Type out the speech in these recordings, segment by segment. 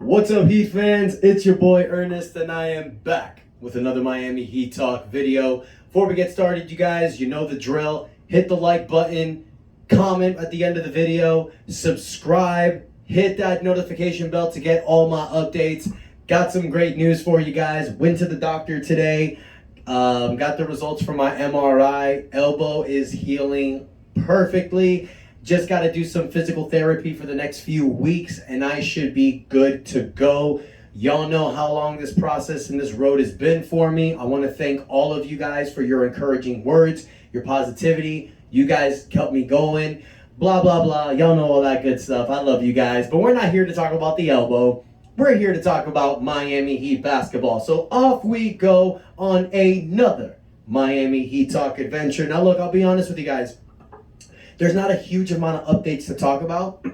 What's up, Heat fans? It's your boy Ernest, and I am back with another Miami Heat Talk video. Before we get started, you guys, you know the drill. Hit the like button, comment at the end of the video, subscribe, hit that notification bell to get all my updates. Got some great news for you guys. Went to the doctor today. Got the results from my MRI. Elbow is healing perfectly. Just got to do some physical therapy for the next few weeks, and I should be good to go. Y'all know how long this process and this road has been for me. I want to thank all of you guys for your encouraging words, your positivity. You guys kept me going. Blah, blah, blah. Y'all know all that good stuff. I love you guys. But we're not here to talk about the elbow. We're here to talk about Miami Heat basketball. So off we go on another Miami Heat Talk adventure. Now look, I'll be honest with you guys. There's not a huge amount of updates to talk about,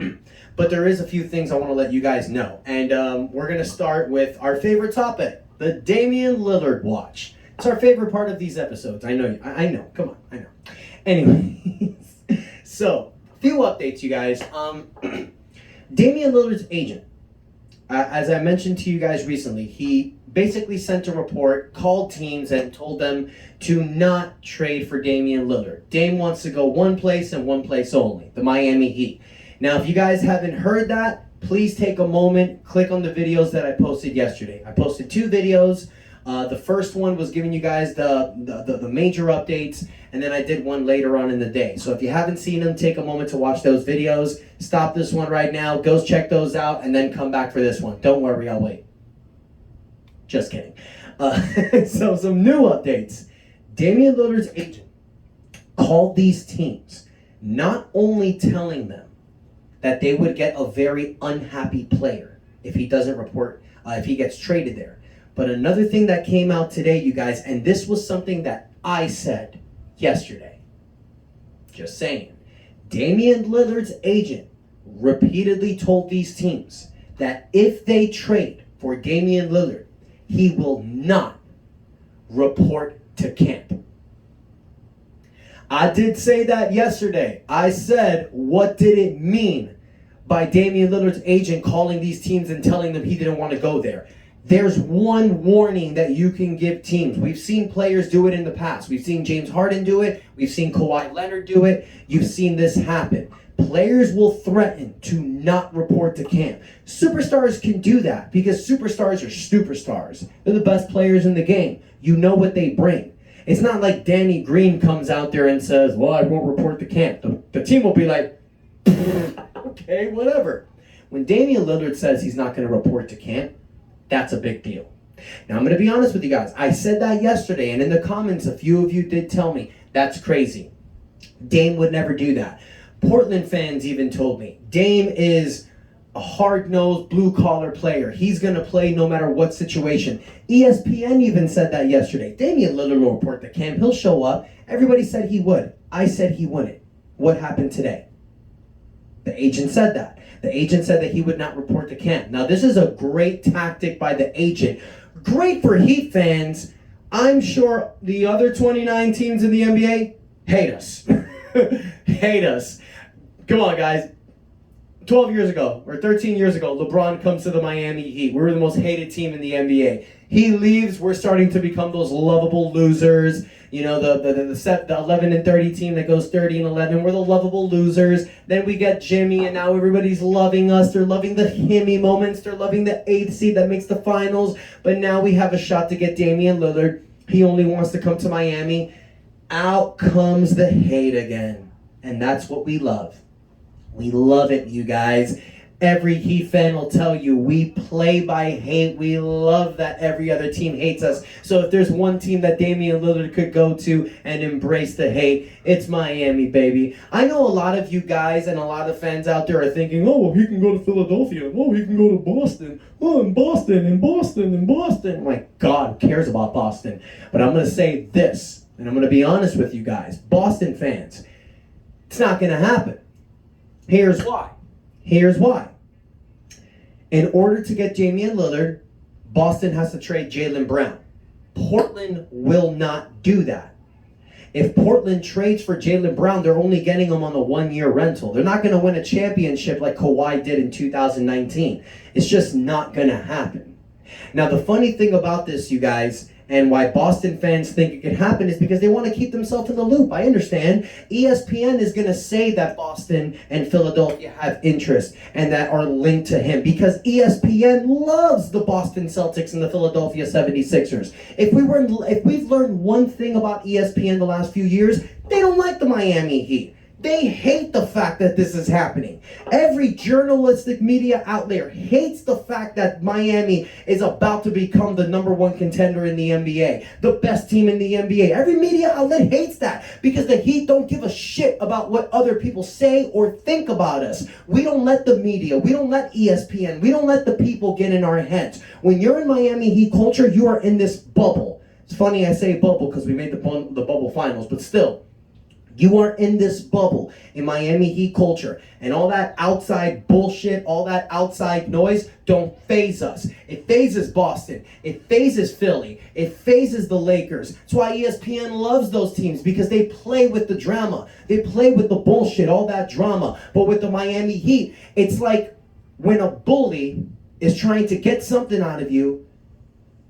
but there is a few things I want to let you guys know. And we're going to start with our favorite topic, the Damian Lillard watch. It's our favorite part of these episodes. I know. Come on. I know. Anyways, so a few updates, you guys. Damian Lillard's agent, as I mentioned to you guys recently, he basically sent a report, called teams, and told them to not trade for Damian Lillard. Dame wants to go one place and one place only, the Miami Heat. Now, if you guys haven't heard that, please take a moment, click on the videos that I posted yesterday. I posted 2 videos. The first one was giving you guys the major updates, and then I did one later on in the day. So if you haven't seen them, take a moment to watch those videos. Stop this one right now, go check those out, and then come back for this one. Don't worry, I'll wait. Just kidding. So some new updates. Damian Lillard's agent called these teams, not only telling them that they would get a very unhappy player if he doesn't report, if he gets traded there. But another thing that came out today, you guys, and this was something that I said yesterday. Just saying. Damian Lillard's agent repeatedly told these teams that if they trade for Damian Lillard, he will not report to camp. I did say that yesterday. I said, what did it mean by Damian Lillard's agent calling these teams and telling them he didn't want to go there? There's one warning that you can give teams. We've seen players do it in the past. We've seen James Harden do it. We've seen Kawhi Leonard do it. You've seen this happen. Players will threaten to not report to camp. Superstars can do that because superstars are superstars. They're the best players in the game. You know what they bring. It's not like Danny Green comes out there and says, well, I won't report to camp. The team will be like, okay, whatever. When Damian Lillard says he's not going to report to camp, that's a big deal. Now, I'm going to be honest with you guys. I said that yesterday, and in the comments, a few of you did tell me, that's crazy. Dame would never do that. Portland fans even told me, Dame is a hard-nosed, blue-collar player. He's going to play no matter what situation. ESPN even said that yesterday. Damian Lillard will report to camp. He'll show up. Everybody said he would. I said he wouldn't. What happened today? The agent said that. The agent said that he would not report to camp. Now, this is a great tactic by the agent. Great for Heat fans. I'm sure the other 29 teams in the NBA hate us. Hate us. Come on, guys. 12 years ago, or 13 years ago, LeBron comes to the Miami Heat. We were the most hated team in the NBA. He leaves, we're starting to become those lovable losers. You know, the 11 and 30 team that goes 30 and 11. We're the lovable losers. Then we get Jimmy, and now everybody's loving us. They're loving the Himmy moments. They're loving the 8th seed that makes the finals. But now we have a shot to get Damian Lillard. He only wants to come to Miami. Out comes the hate again. And that's what we love. We love it, you guys. Every Heat fan will tell you we play by hate. We love that every other team hates us. So if there's one team that Damian Lillard could go to and embrace the hate, it's Miami, baby. I know a lot of you guys and a lot of fans out there are thinking, oh, well, he can go to Philadelphia. Oh, he can go to Boston. Oh, and Boston, and Boston, and Boston. Oh my God, who cares about Boston? But I'm going to say this, and I'm going to be honest with you guys. Boston fans, it's not going to happen. Here's why. Here's why. In order to get Damian Lillard, Boston has to trade Jaylen Brown. Portland will not do that. If Portland trades for Jaylen Brown, they're only getting him on a 1-year rental. They're not going to win a championship like Kawhi did in 2019. It's just not going to happen. Now, the funny thing about this, you guys, and why Boston fans think it could happen is because they want to keep themselves in the loop. I understand. ESPN is going to say that Boston and Philadelphia have interest and that are linked to him because ESPN loves the Boston Celtics and the Philadelphia 76ers. If we've learned one thing about ESPN the last few years, they don't like the Miami Heat. They hate the fact that this is happening. Every journalistic media outlet hates the fact that Miami is about to become the #1 contender in the NBA, the best team in the NBA. Every media outlet hates that because the Heat don't give a shit about what other people say or think about us. We don't let the media, we don't let ESPN, we don't let the people get in our heads. When you're in Miami Heat culture, you are in this bubble. It's funny I say bubble because we made the bubble finals, but still. You are in this bubble in Miami Heat culture, and all that outside bullshit, all that outside noise don't faze us. It phases Boston. It phases Philly. It phases the Lakers. That's why ESPN loves those teams, because they play with the drama. They play with the bullshit, all that drama. But with the Miami Heat, it's like when a bully is trying to get something out of you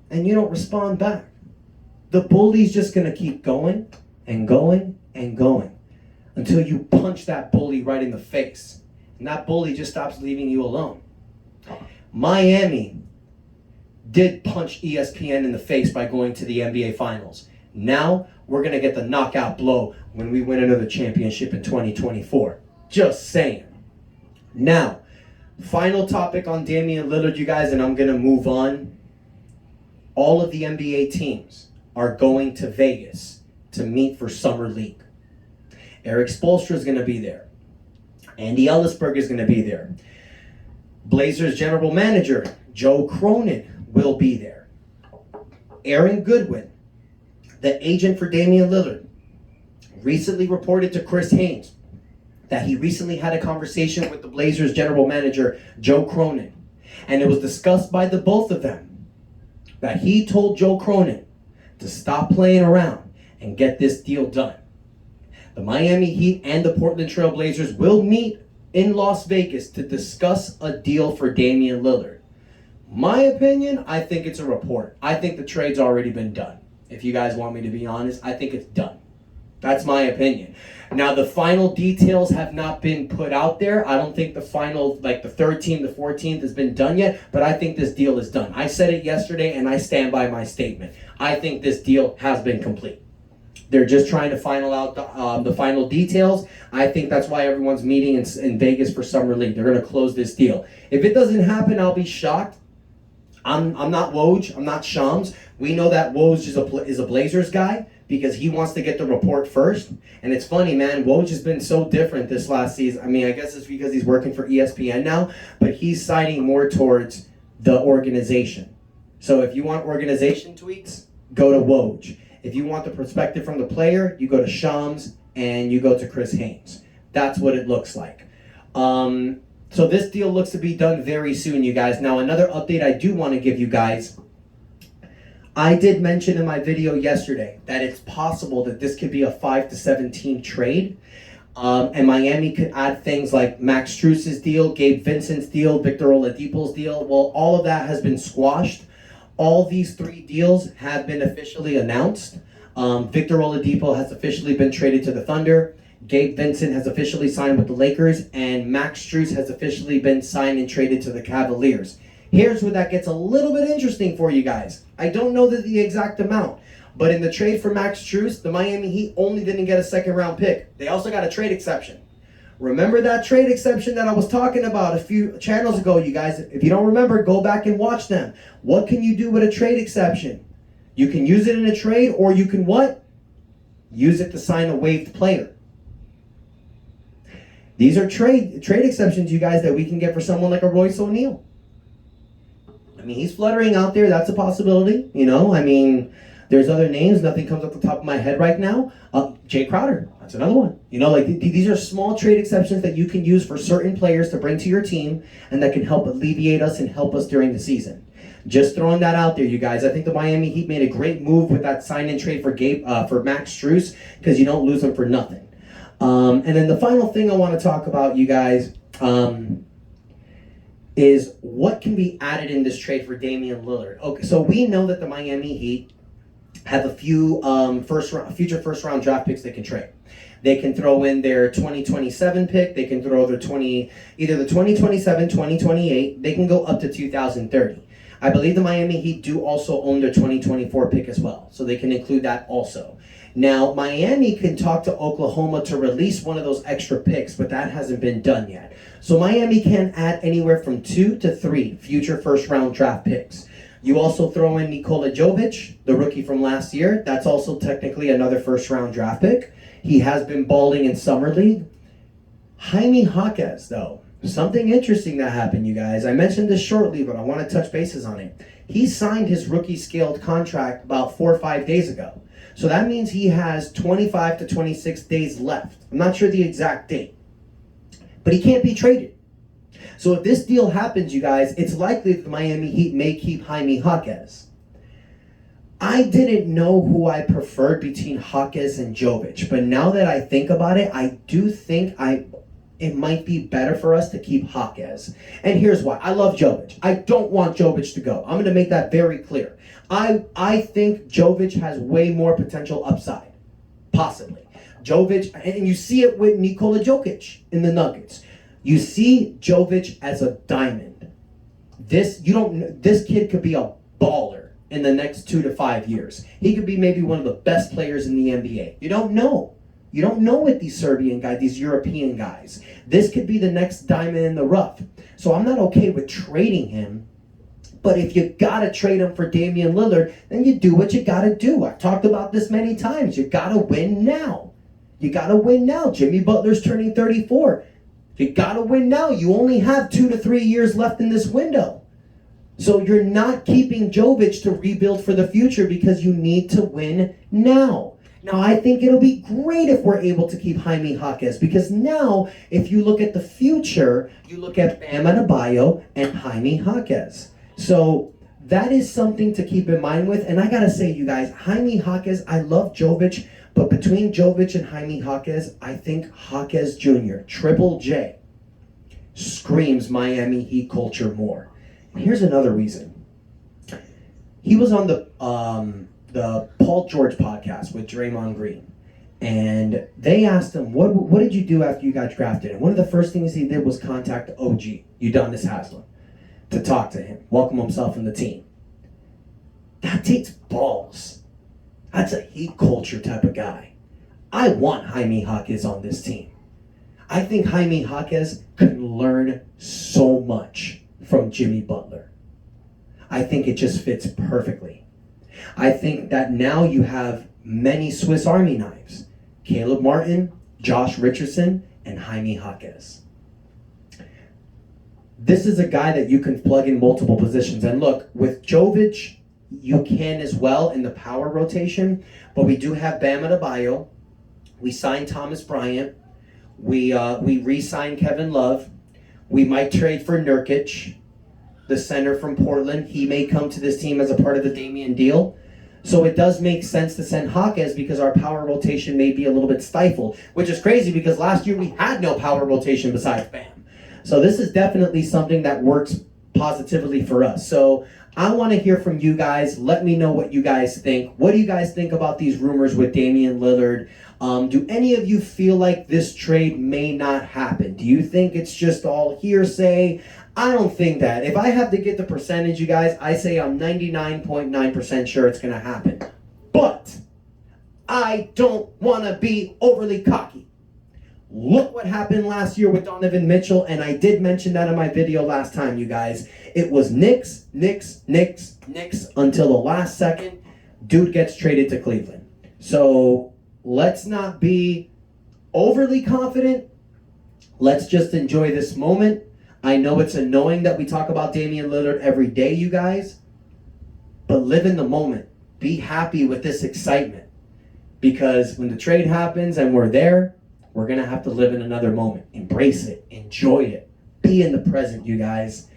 and you don't respond back. The bully's just going to keep going and going and going until you punch that bully right in the face. And that bully just stops leaving you alone. Miami did punch ESPN in the face by going to the NBA Finals. Now we're going to get the knockout blow when we win another championship in 2024. Just saying. Now, final topic on Damian Lillard, you guys, and I'm going to move on. All of the NBA teams are going to Vegas to meet for Summer League. Eric Spoelstra is going to be there. Andy Ellisberg is going to be there. Blazers general manager Joe Cronin will be there. Aaron Goodwin, the agent for Damian Lillard, recently reported to Chris Haynes that he recently had a conversation with the Blazers general manager Joe Cronin. And it was discussed by the both of them that he told Joe Cronin to stop playing around and get this deal done. The Miami Heat and the Portland Trail Blazers will meet in Las Vegas to discuss a deal for Damian Lillard. My opinion, I think it's a report. I think the trade's already been done. If you guys want me to be honest, I think it's done. That's my opinion. Now, the final details have not been put out there. I don't think the final, like the 13th, the 14th has been done yet, but I think this deal is done. I said it yesterday, and I stand by my statement. I think this deal has been complete. They're just trying to final out the final details. I think that's why everyone's meeting in Vegas for Summer League. They're going to close this deal. If it doesn't happen, I'll be shocked. I'm not Woj. I'm not Shams. We know that Woj is a Blazers guy because he wants to get the report first. And it's funny, man. Woj has been so different this last season. I mean, I guess it's because he's working for ESPN now, but he's siding more towards the organization. So if you want organization tweaks, go to Woj. If you want the perspective from the player, you go to Shams and you go to Chris Haynes. That's what it looks like. So this deal looks to be done very soon, you guys. Now, another update I do want to give you guys. I did mention in my video yesterday that it's possible that this could be a 5 to 7 team trade. And Miami could add things like Max Strus's deal, Gabe Vincent's deal, Victor Oladipo's deal. Well, all of that has been squashed. All these 3 deals have been officially announced. Victor Oladipo has officially been traded to the Thunder. Gabe Vincent has officially signed with the Lakers. And Max Strus has officially been signed and traded to the Cavaliers. Here's where that gets a little bit interesting for you guys. I don't know the exact amount. But in the trade for Max Strus, the Miami Heat only didn't get a second-round pick. They also got a trade exception. Remember that trade exception that I was talking about a few channels ago, you guys? If you don't remember, go back and watch them. What can you do with a trade exception? You can use it in a trade, or you can what? Use it to sign a waived player. These are trade exceptions, you guys, that we can get for someone like a Royce O'Neal. I mean, he's fluttering out there. That's a possibility, you know? I mean, There's other names. Nothing comes off the top of my head right now. Jay Crowder. That's another one. You know, like these are small trade exceptions that you can use for certain players to bring to your team and that can help alleviate us and help us during the season. Just throwing that out there, you guys. I think the Miami Heat made a great move with that sign-in trade for Max Strus, because you don't lose him for nothing. And then the final thing I want to talk about, you guys, is what can be added in this trade for Damian Lillard. Okay, so we know that the Miami Heat have a few future first-round draft picks they can trade. They can throw in their 2027 pick. They can throw either the 2027, 2028. They can go up to 2030. I believe the Miami Heat do also own their 2024 pick as well, so they can include that also. Now, Miami can talk to Oklahoma to release one of those extra picks, but that hasn't been done yet. So Miami can add anywhere from 2 to 3 future first-round draft picks. You also throw in Nikola Jovic, the rookie from last year. That's also technically another first-round draft pick. He has been balling in Summer League. Jaime Jaquez, though. Something interesting that happened, you guys. I mentioned this shortly, but I want to touch bases on it. He signed his rookie-scaled contract about 4 or 5 days ago. So that means he has 25 to 26 days left. I'm not sure the exact date. But he can't be traded. So if this deal happens, you guys, it's likely that the Miami Heat may keep Jaime Jaquez. I didn't know who I preferred between Jaquez and Jovic, but now that I think about it, I do think it might be better for us to keep Jaquez. And here's why. I love Jovic. I don't want Jovic to go. I'm going to make that very clear. I think Jovic has way more potential upside. Possibly. Jovic, and you see it with Nikola Jokic in the Nuggets. You see Jovic as a diamond. This kid could be a baller in the next 2 to 5 years. He could be maybe one of the best players in the NBA. You don't know. You don't know with these Serbian guys, these European guys. This could be the next diamond in the rough. So I'm not okay with trading him. But if you gotta trade him for Damian Lillard, then you do what you gotta do. I've talked about this many times. You gotta win now. You gotta win now. Jimmy Butler's turning 34. You gotta win now. You only have 2 to 3 years left in this window. So you're not keeping Jovic to rebuild for the future because you need to win now. Now, I think it'll be great if we're able to keep Jaime Jaquez, because now, if you look at the future, you look at Bam Adebayo and Jaime Jaquez. So that is something to keep in mind with. And I gotta say, you guys, Jaime Jaquez, I love Jovic, but between Jovic and Jaime Jaquez, I think Jaquez Jr., Triple J, screams Miami Heat culture more. And here's another reason. He was on the Paul George podcast with Draymond Green, and they asked him, what did you do after you got drafted? And one of the first things he did was contact OG, Udonis Haslem, to talk to him, welcome himself in the team. That takes balls. That's a Heat culture type of guy. I want Jaime Jaquez on this team. I think Jaime Jaquez can learn so much from Jimmy Butler. I think it just fits perfectly. I think that now you have many Swiss Army knives. Caleb Martin, Josh Richardson, and Jaime Jaquez. This is a guy that you can plug in multiple positions. And look, with Jovic, you can as well in the power rotation, but we do have Bam Adebayo. We signed Thomas Bryant. We re-signed Kevin Love. We might trade for Nurkic, the center from Portland. He may come to this team as a part of the Damian deal. So it does make sense to send Jaquez because our power rotation may be a little bit stifled, which is crazy because last year we had no power rotation besides Bam. So this is definitely something that works positively for us. So I want to hear from you guys. Let me know what you guys think. What do you guys think about these rumors with Damian Lillard? Do any of you feel like this trade may not happen? Do you think it's just all hearsay? I don't think that. If I have to get the percentage, you guys, I say I'm 99.9% sure it's going to happen. But I don't want to be overly cocky. Look what happened last year with Donovan Mitchell, and I did mention that in my video last time, you guys. It was Knicks, until the last second. Dude gets traded to Cleveland. So let's not be overly confident. Let's just enjoy this moment. I know it's annoying that we talk about Damian Lillard every day, you guys, but live in the moment. be happy with this excitement. Because when the trade happens and we're there, we're going to have to live in another moment. Embrace it. Enjoy it. Be in the present, you guys.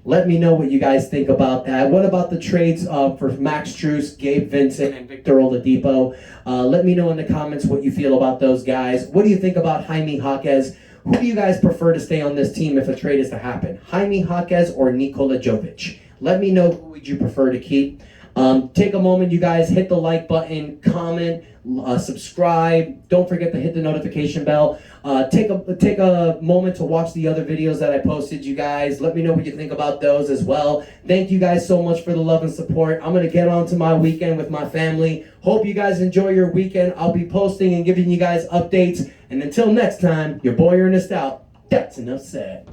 Let me know what you guys think about that. What about the trades for Max Strus, Gabe Vincent, and Victor Oladipo? Let me know in the comments what you feel about those guys. What do you think about Jaime Jaquez? Who do you guys prefer to stay on this team if a trade is to happen? Jaime Jaquez or Nikola Jovic? Let me know who would you prefer to keep. Take a moment, you guys. Hit the like button, comment, subscribe. Don't forget to hit the notification bell. Take a moment to watch the other videos that I posted, you guys. Let me know what you think about those as well. Thank you guys so much for the love and support. I'm going to get on to my weekend with my family. Hope you guys enjoy your weekend. I'll be posting and giving you guys updates. And until next time, your boy Ernest out. That's enough said.